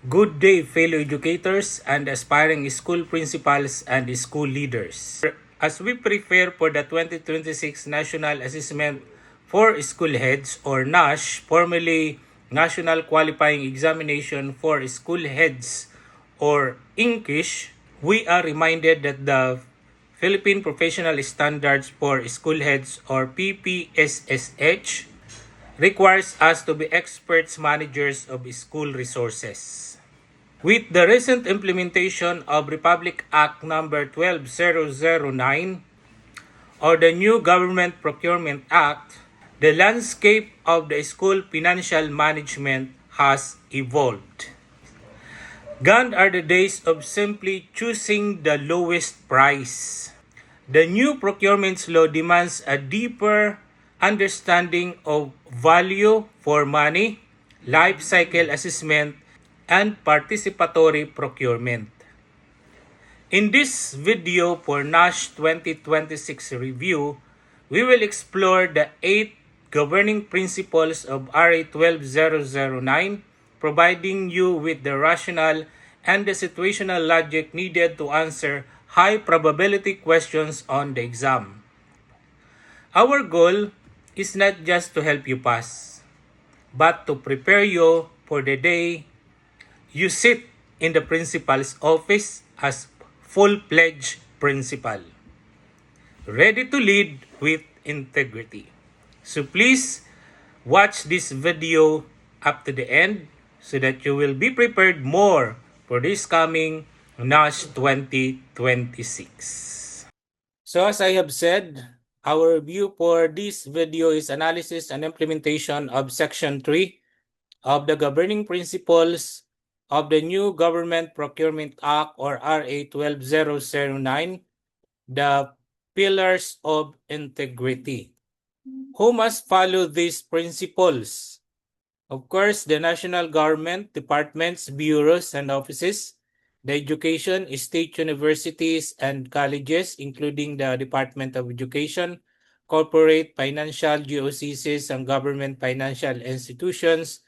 Good day, fellow educators and aspiring school principals and school leaders. As we prepare for the 2026 National Assessment for School Heads or NASH, formerly National Qualifying Examination for School Heads or INQISH, we are reminded that the Philippine Professional Standards for School Heads or PPSSH requires us to be experts managers of school resources. With the recent implementation of Republic Act number 12009 or the new Government Procurement Act, the landscape of the school financial management has evolved. Gone are the days of simply choosing the lowest price. The new procurement law demands a deeper understanding of value for money, life cycle assessment, and participatory procurement. In this video for NASH 2026 review, we will explore the 8 governing principles of RA 12009, providing you with the rationale and the situational logic needed to answer high probability questions on the exam. Our goal is not just to help you pass, but to prepare you for the day you sit in the principal's office as full-fledged principal, ready to lead with integrity. So please watch this video up to the end so that you will be prepared more for this coming NASH 2026. So as I have said, our review for this video is analysis and implementation of Section 3 of the governing principles of the new Government Procurement Act or RA 12009, the Pillars of Integrity. Who must follow these principles? Of course, the national government, departments, bureaus, and offices, the education, state universities, and colleges, including the Department of Education, corporate, financial, GOCCs, and government financial institutions,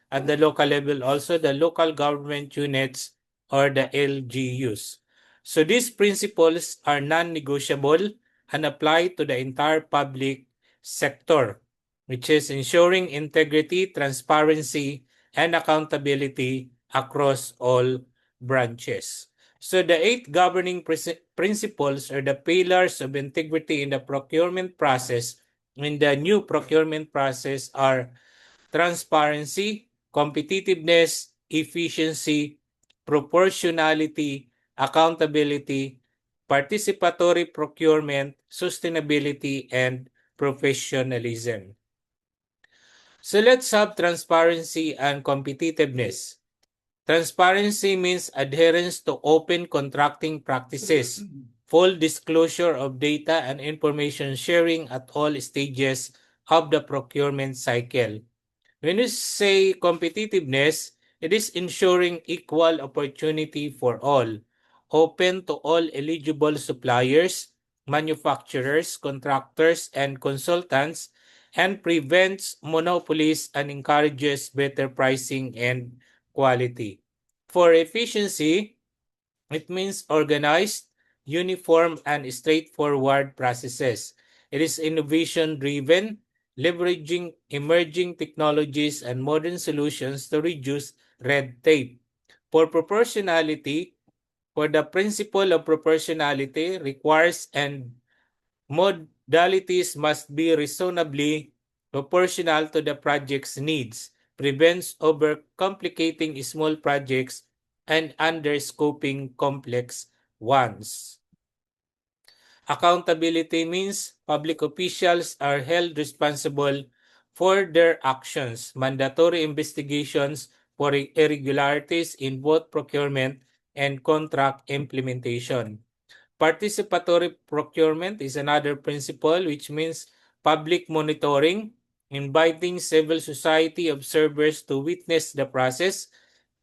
at the local level also the local government units or the LGUs. So these principles are non-negotiable and apply to the entire public sector, which is ensuring integrity, transparency, and accountability across all branches. So the 8 governing principles are the pillars of integrity in the procurement process. In the new procurement process are transparency, competitiveness, efficiency, proportionality, accountability, participatory procurement, sustainability, and professionalism. So let's have transparency and competitiveness. Transparency means adherence to open contracting practices, full disclosure of data and information sharing at all stages of the procurement cycle. When you say competitiveness, it is ensuring equal opportunity for all, open to all eligible suppliers, manufacturers, contractors, and consultants, and prevents monopolies and encourages better pricing and quality. For efficiency, it means organized, uniform, and straightforward processes. It is innovation-driven, leveraging emerging technologies and modern solutions to reduce red tape. For proportionality, for the principle of proportionality requires and modalities must be reasonably proportional to the project's needs, prevents overcomplicating small projects and underscoping complex ones. Accountability means public officials are held responsible for their actions. Mandatory investigations for irregularities in both procurement and contract implementation. Participatory procurement is another principle, which means public monitoring, inviting civil society observers to witness the process,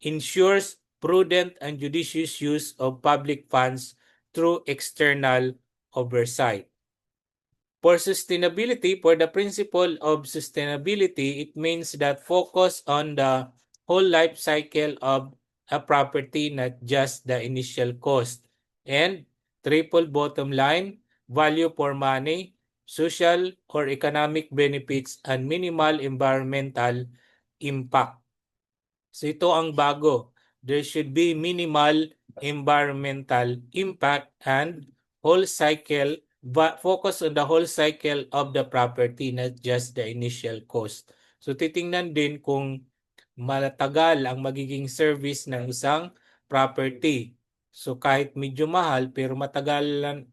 ensures prudent and judicious use of public funds through external oversight. For sustainability, for the principle of sustainability, it means that focus on the whole life cycle of a property, not just the initial cost. And triple bottom line, value for money, social or economic benefits, and minimal environmental impact. So ito ang bago. There should be minimal environmental impact and whole cycle, but focus on the whole cycle of the property, not just the initial cost. So titingnan din kung matagal ang magiging service ng isang property. So kahit medyo mahal pero matagal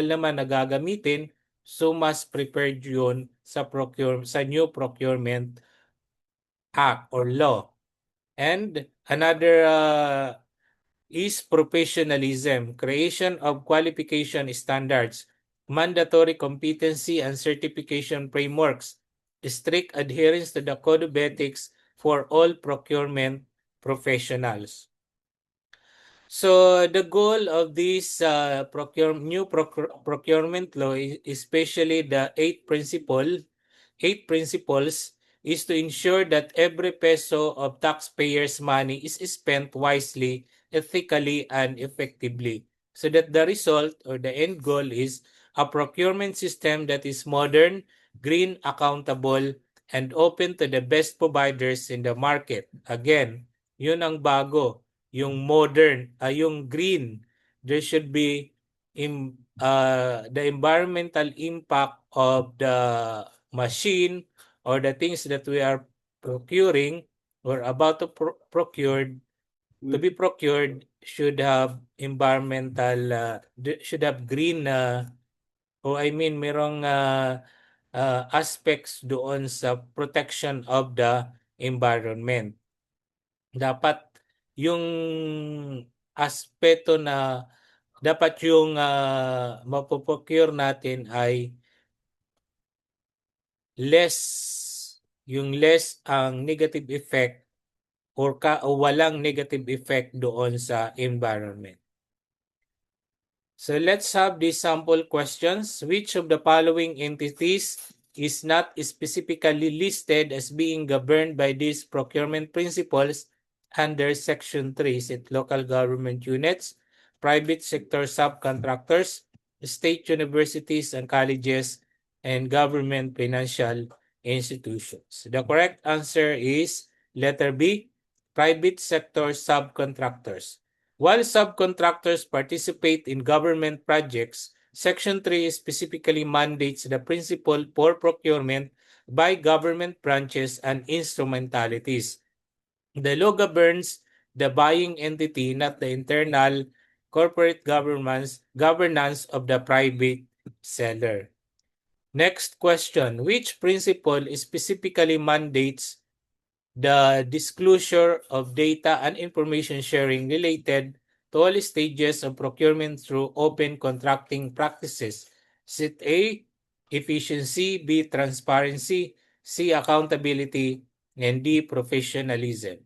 naman nagagamitin, so mas prepared yun sa new procurement act or law. And another is professionalism, creation of qualification standards, mandatory competency and certification frameworks, strict adherence to the code of ethics for all procurement professionals. So the goal of this new procurement law, especially the eight principles, is to ensure that every peso of taxpayers' money is spent wisely, ethically, and effectively, so that the result or the end goal is a procurement system that is modern, green, accountable, and open to the best providers in the market. Again, yun ang bago. Yung modern, yung green, there should be the environmental impact of the machine or the things that we are procuring or about to to be procured should have environmental, should have green, merong aspects doon sa protection of the environment. Dapat yung aspeto na dapat yung mapoprocure natin ay less ang negative effect or walang negative effect doon sa environment. So let's have these sample questions. Which of the following entities is not specifically listed as being governed by these procurement principles under Section 3? Is it local government units, private sector subcontractors, state universities and colleges, and government financial institutions? The correct answer is letter B, private sector subcontractors. While subcontractors participate in government projects, Section 3 specifically mandates the principle for procurement by government branches and instrumentalities. The law governs the buying entity, not the internal corporate governance of the private seller. Next question. Which principle specifically mandates the disclosure of data and information sharing related to all stages of procurement through open contracting practices? Is it A, efficiency, B, transparency, C, accountability, and D, professionalism?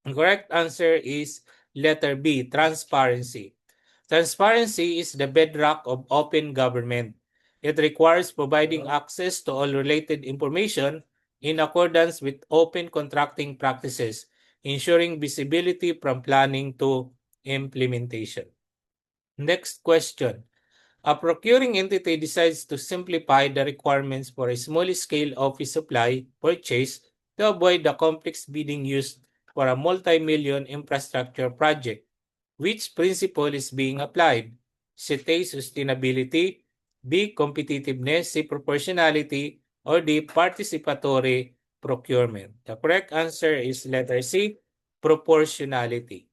The correct answer is letter B, transparency. Transparency is the bedrock of open government. It requires providing access to all related information in accordance with open contracting practices, ensuring visibility from planning to implementation. Next question. A procuring entity decides to simplify the requirements for a small-scale office supply purchase to avoid the complex bidding used for a multi-million infrastructure project. Which principle is being applied? Is it A, sustainability, B, competitiveness, C, proportionality, or D, participatory procurement? The correct answer is letter C, proportionality.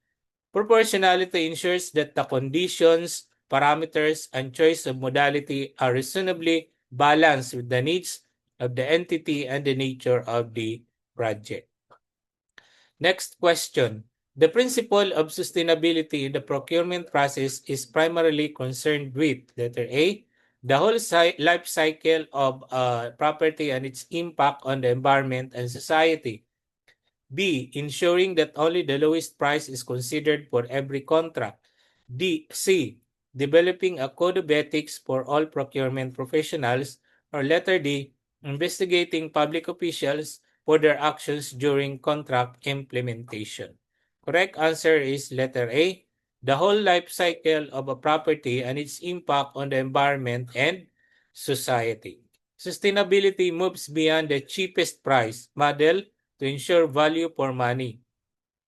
Proportionality ensures that the conditions, parameters, and choice of modality are reasonably balanced with the needs of the entity and the nature of the project. Next question. The principle of sustainability in the procurement process is primarily concerned with letter A, the whole life cycle of property and its impact on the environment and society. B, ensuring that only the lowest price is considered for every contract. C, developing a code of ethics for all procurement professionals. Or letter D, investigating public officials for their actions during contract implementation. Correct answer is letter A. The whole life cycle of a property and its impact on the environment and society. Sustainability moves beyond the cheapest price model to ensure value for money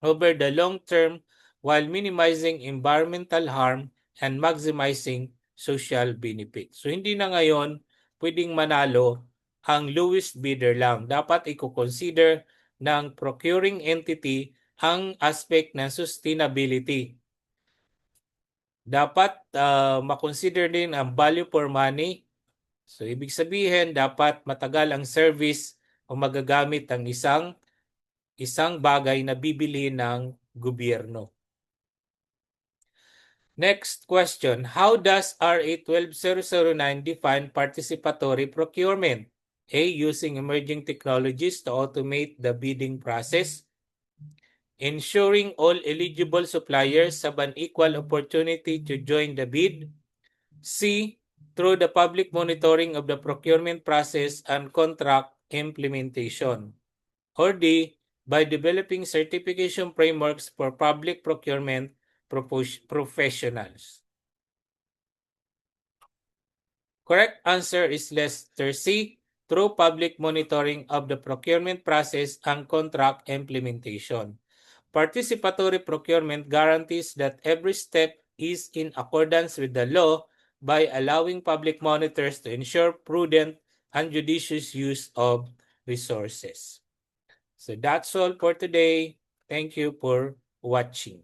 over the long term while minimizing environmental harm and maximizing social benefit. So hindi na ngayon pwedeng manalo ang lowest bidder lang. Dapat i-consider ng procuring entity ang aspect ng sustainability. Dapat makonsider din ang value for money. So ibig sabihin dapat matagal ang service o magagamit ang isang bagay na bibili ng gobyerno. Next question, how does RA 12009 define participatory procurement? A, using emerging technologies to automate the bidding process. Ensuring all eligible suppliers have an equal opportunity to join the bid. C, through the public monitoring of the procurement process and contract implementation. Or D, by developing certification frameworks for public procurement professionals. Correct answer is letter C, through public monitoring of the procurement process and contract implementation. Participatory procurement guarantees that every step is in accordance with the law by allowing public monitors to ensure prudent and judicious use of resources. So that's all for today. Thank you for watching.